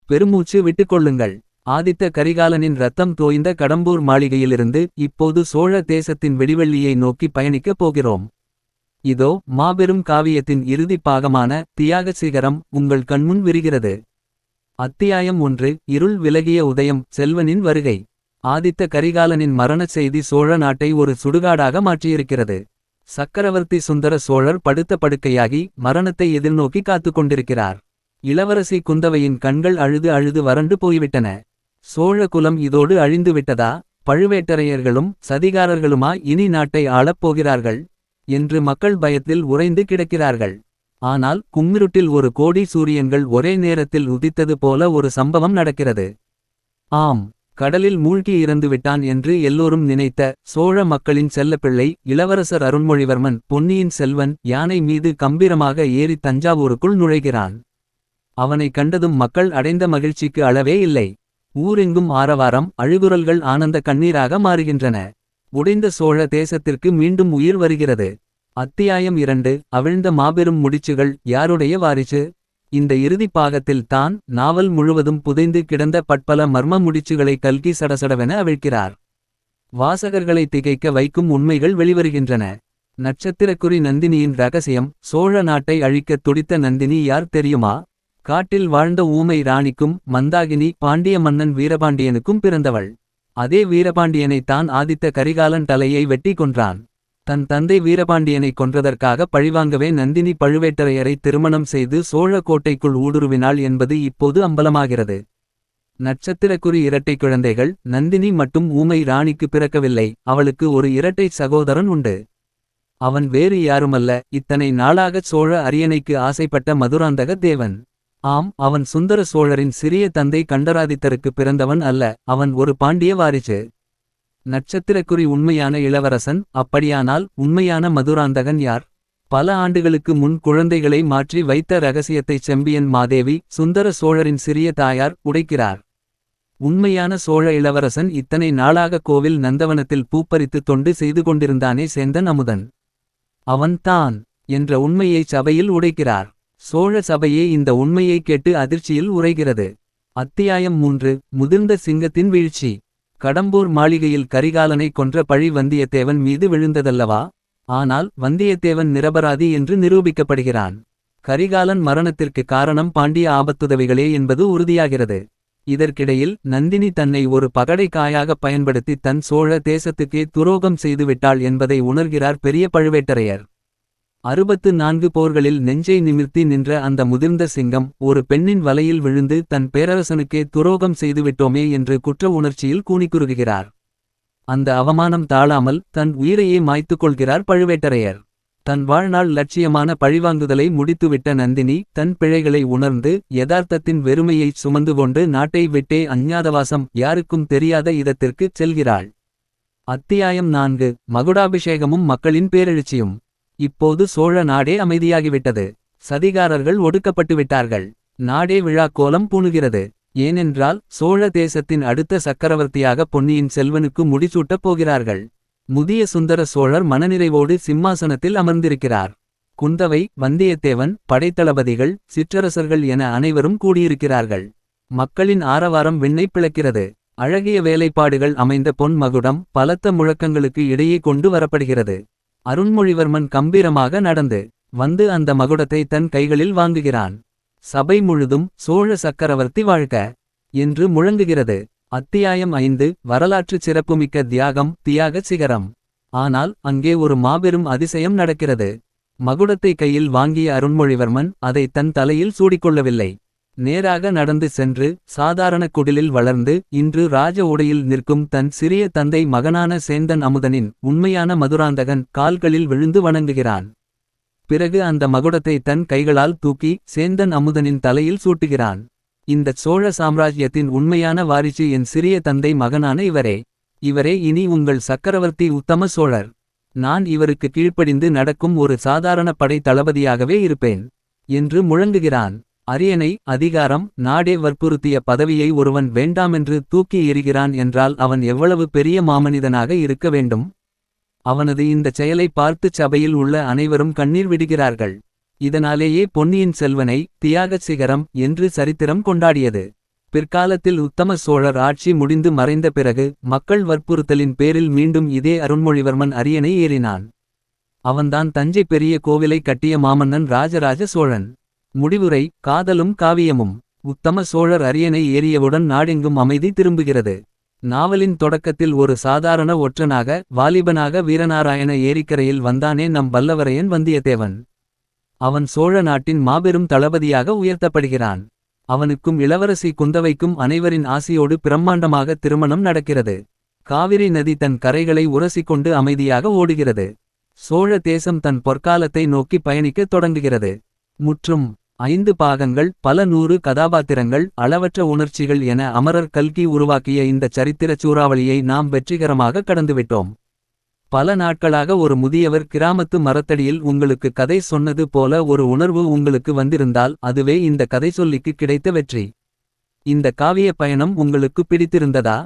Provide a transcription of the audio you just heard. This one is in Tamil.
பெருமூச்சு விட்டுக்கொள்ளுங்கள். ஆதித்த கரிகாலனின் இரத்தம் தோய்ந்த கடம்பூர் மாளிகையிலிருந்து இப்போது சோழ தேசத்தின் வெடிவெள்ளியை நோக்கி பயணிக்கப் போகிறோம். இதோ மாபெரும் காவியத்தின் இறுதிப் பாகமான தியாகச் சிகரம் உங்கள் கண்முன் விரிகிறது. அத்தியாயம் 1. இருள் விலகிய உதயம். செல்வனின் வருகை. ஆதித்த கரிகாலனின் மரணச் செய்தி சோழ நாட்டை ஒரு சுடுகாடாக மாற்றியிருக்கிறது. சக்கரவர்த்தி சுந்தர சோழர் படுத்த படுக்கையாகி மரணத்தை எதிர்நோக்கி காத்துக் கொண்டிருக்கிறார். இளவரசி குந்தவையின் கண்கள் அழுது அழுது வறண்டு போய்விட்டன. சோழ குலம் இதோடு அழிந்து விட்டதா? பழுவேட்டரையர்களும் சதிகாரர்களுமா இனி நாட்டை ஆளப் போகிறார்கள் என்று மக்கள் பயத்தில் உறைந்து கிடக்கிறார்கள். ஆனால் கும்மிருட்டில் ஒரு கோடி சூரியன்கள் ஒரே நேரத்தில் உதித்தது போல ஒரு சம்பவம் நடக்கிறது. ஆம், கடலில் மூழ்கி இறந்துவிட்டான் என்று எல்லோரும் நினைத்த சோழ மக்களின் செல்லப்பிள்ளை இளவரசர் அருண்மொழிவர்மன் பொன்னியின் செல்வன் யானை மீது கம்பீரமாக ஏறி தஞ்சாவூருக்குள் நுழைகிறான். அவனை கண்டதும் மக்கள் அடைந்த மகிழ்ச்சிக்கு அளவே இல்லை. ஊரெங்கும் ஆரவாரம், அழுகுரல்கள் ஆனந்த கண்ணீராக மாறுகின்றன. உடைந்த சோழ தேசத்திற்கு மீண்டும் உயிர் வருகிறது. அத்தியாயம் 2. அவிழ்ந்த மாபெரும் முடிச்சுகள். யாருடைய வாரிசு? இந்த இறுதிப் பாகத்தில் தான் நாவல் முழுவதும் புதைந்து கிடந்த பட்பல மர்ம முடிச்சுகளை கல்கி சடசடவென அவிழ்க்கிறார். வாசகர்களை திகைக்க வைக்கும் உண்மைகள் வெளிவருகின்றன. நட்சத்திரக்குறி நந்தினியின் ரகசியம். சோழ நாட்டை அழிக்கத் துடித்த நந்தினி யார் தெரியுமா? காட்டில் வாழ்ந்த ஊமை ராணிக்கும் மந்தாகினி பாண்டிய மன்னன் வீரபாண்டியனுக்கும் பிறந்தவள். அதே வீரபாண்டியனை தான் ஆதித்த கரிகாலன் தலையை வெட்டி கொன்றான். தன் தந்தை வீரபாண்டியனை கொன்றதற்காக பழிவாங்கவே நந்தினி பழுவேட்டரையரை திருமணம் செய்து சோழ கோட்டைக்குள் ஊடுருவினாள் என்பது இப்போது அம்பலமாகிறது. நட்சத்திரக்குறி இரட்டை குழந்தைகள். நந்தினி மட்டும் ஊமை ராணிக்கு பிறக்கவில்லை, அவளுக்கு ஒரு இரட்டை சகோதரன் உண்டு. அவன் வேறு யாருமல்ல, இத்தனை நாளாகச் சோழ அரியணைக்கு ஆசைப்பட்ட மதுராந்தக தேவன். ஆம், அவன் சுந்தர சோழரின் சிறிய தந்தை கண்டராதித்தருக்கு பிறந்தவன் அல்ல, அவன் ஒரு பாண்டிய வாரிசு. நட்சத்திரக்குறி உண்மையான இளவரசன். அப்படியானால் உண்மையான மதுராந்தகன் யார்? பல ஆண்டுகளுக்கு முன் குழந்தைகளை மாற்றி வைத்த இரகசியத்தை செம்பியன் மாதேவி, சுந்தர சோழரின் சிறிய தாயார், உடைக்கிறார். உண்மையான சோழ இளவரசன் இத்தனை நாளாக கோவில் நந்தவனத்தில் பூப்பறித்து தொண்டு செய்து கொண்டிருந்தானே சேந்தன் அமுதன். அவன் தான் என்ற உண்மையை சபையில் உடைக்கிறார். சோழ சபையே இந்த உண்மையை கேட்டு அதிர்ச்சியில் உறைகிறது. அத்தியாயம் 3. முதிர்ந்த சிங்கத்தின் வீழ்ச்சி. கடம்பூர் மாளிகையில் கரிகாலனை கொன்ற பழி வந்தியத்தேவன் மீது விழுந்ததல்லவா? ஆனால் வந்தியத்தேவன் நிரபராதி என்று நிரூபிக்கப்படுகிறான். கரிகாலன் மரணத்திற்கு காரணம் பாண்டிய ஆபத்துதவிகளே என்பது உறுதியாகிறது. இதற்கிடையில் நந்தினி தன்னை ஒரு பகடை காயாக பயன்படுத்தி தன் சோழ தேசத்துக்கே துரோகம் செய்துவிட்டாள் என்பதை உணர்கிறார் பெரிய பழுவேட்டரையர். 64 போர்களில் நெஞ்சை நிமிர்த்தி நின்ற அந்த முதிர்ந்த சிங்கம் ஒரு பெண்ணின் வலையில் விழுந்து தன் பேரரசனுக்கே துரோகம் செய்துவிட்டோமே என்று குற்ற உணர்ச்சியில் கூனிக்குறுகிறார். அந்த அவமானம் தாழாமல் தன் உயிரையே மாய்த்துக் கொள்கிறார் பழுவேட்டரையர். தன் வாழ்நாள் லட்சியமான பழிவாங்குதலை முடித்துவிட்ட நந்தினி தன் பிழைகளை உணர்ந்து யதார்த்தத்தின் வெறுமையைச் சுமந்து கொண்டு நாட்டை விட்டே அஞ்ஞாதவாசம், யாருக்கும் தெரியாத இடத்திற்குச் செல்கிறாள். அத்தியாயம் 4. மகுடாபிஷேகமும் மக்களின் பேரெழுச்சியும். இப்போது சோழ நாடே அமைதியாகிவிட்டது. சதிகாரர்கள் ஒடுக்கப்பட்டுவிட்டார்கள். நாடே விழாக்கோலம் பூணுகிறது. ஏனென்றால் சோழ தேசத்தின் அடுத்த சக்கரவர்த்தியாக பொன்னியின் செல்வனுக்கு முடிசூட்டப் போகிறார்கள். முதிய சுந்தர சோழர் மனநிறைவோடு சிம்மாசனத்தில் அமர்ந்திருக்கிறார். குந்தவை, வந்தியத்தேவன், படைத்தளபதிகள், சிற்றரசர்கள் என அனைவரும் கூடியிருக்கிறார்கள். மக்களின் ஆரவாரம் விண்ணை பிளக்கிறது. அழகிய வேலைப்பாடுகள் அமைந்த பொன் மகுடம் பலத்த முழக்கங்களுக்கு இடையே கொண்டு வரப்படுகிறது. அருண்மொழிவர்மன் கம்பீரமாக நடந்து வந்து அந்த மகுடத்தை தன் கைகளில் வாங்குகிறான். சபை முழுதும் சோழ சக்கரவர்த்தி வாழ்க என்று முழங்குகிறது. அத்தியாயம் 5. வரலாற்று சிறப்புமிக்க தியாகம். தியாகச் சிகரம். ஆனால் அங்கே ஒரு மாபெரும் அதிசயம் நடக்கிறது. மகுடத்தை கையில் வாங்கிய அருண்மொழிவர்மன் அதை தன் தலையில் சூடிக்கொள்ளவில்லை. நேராக நடந்து சென்று சாதாரண குடிலில் வளர்ந்து இன்று ராஜ உடையில் நிற்கும் தன் சிறிய தந்தை மகனான சேந்தன் அமுதனின் உண்மையான மதுராந்தகன் கால்களில் விழுந்து வணங்குகிறான். பிறகு அந்த மகுடத்தை தன் கைகளால் தூக்கி சேந்தன் அமுதனின் தலையில் சூட்டுகிறான். இந்தச் சோழ சாம்ராஜ்யத்தின் உண்மையான வாரிசு என் சிறிய தந்தை மகனான இவரே இனி உங்கள் சக்கரவர்த்தி உத்தம சோழர். நான் இவருக்கு கீழ்ப்படிந்து நடக்கும் ஒரு சாதாரண படை தளபதியாகவே இருப்பேன் என்று முழங்குகிறான். அரியணை, அதிகாரம், நாடே வற்புறுத்திய பதவியை ஒருவன் வேண்டாமென்று தூக்கி எறிகிறான் என்றால் அவன் எவ்வளவு பெரிய மாமனிதனாக இருக்க வேண்டும்? அவனது இந்தச் செயலை பார்த்துச் சபையில் உள்ள அனைவரும் கண்ணீர் விடுகிறார்கள். இதனாலேயே பொன்னியின் செல்வனை தியாகச் சிகரம் என்று சரித்திரம் கொண்டாடியது. பிற்காலத்தில் உத்தம சோழர் ஆட்சி முடிந்து மறைந்த பிறகு மக்கள் வற்புறுத்தலின் பேரில் மீண்டும் இதே அருண்மொழிவர்மன் அரியணை ஏறினான். அவன்தான் தஞ்சை பெரிய கோவிலை கட்டிய மாமன்னன் ராஜராஜ சோழன். முடிவுரை: காதலும் காவியமும். உத்தம சோழர் அரியணை ஏறியவுடன் நாடெங்கும் அமைதி திரும்புகிறது. நாவலின் தொடக்கத்தில் ஒரு சாதாரண ஒற்றனாக, வாலிபனாக வீரநாராயண ஏரிக்கரையில் வந்தானே நம் வல்லவரையன் வந்தியத்தேவன். அவன் சோழ நாட்டின் மாபெரும் தளபதியாக உயர்த்தப்படுகிறான். அவனுக்கும் இளவரசி குந்தவைக்கும் அனைவரின் ஆசியோடு பிரம்மாண்டமாக திருமணம் நடக்கிறது. காவிரி நதி தன் கரைகளை உரசிக்கொண்டு அமைதியாக ஓடுகிறது. சோழ தேசம் தன் பொற்காலத்தை நோக்கி பயணிக்கத் தொடங்குகிறது. முற்றும். 5 பாகங்கள், பல 100 கதாபாத்திரங்கள், அளவற்ற உணர்ச்சிகள் என அமரர் கல்கி உருவாக்கிய இந்த சரித்திரச் சூறாவளியை நாம் வெற்றிகரமாக கடந்துவிட்டோம். பல நாட்களாக ஒரு முதியவர் கிராமத்து மரத்தடியில் உங்களுக்கு கதை சொன்னது போல ஒரு உணர்வு உங்களுக்கு வந்திருந்தால் அதுவே இந்த கதைசொல்லிக்கு கிடைத்த வெற்றி. இந்த காவிய பயணம் உங்களுக்கு பிடித்திருந்ததா?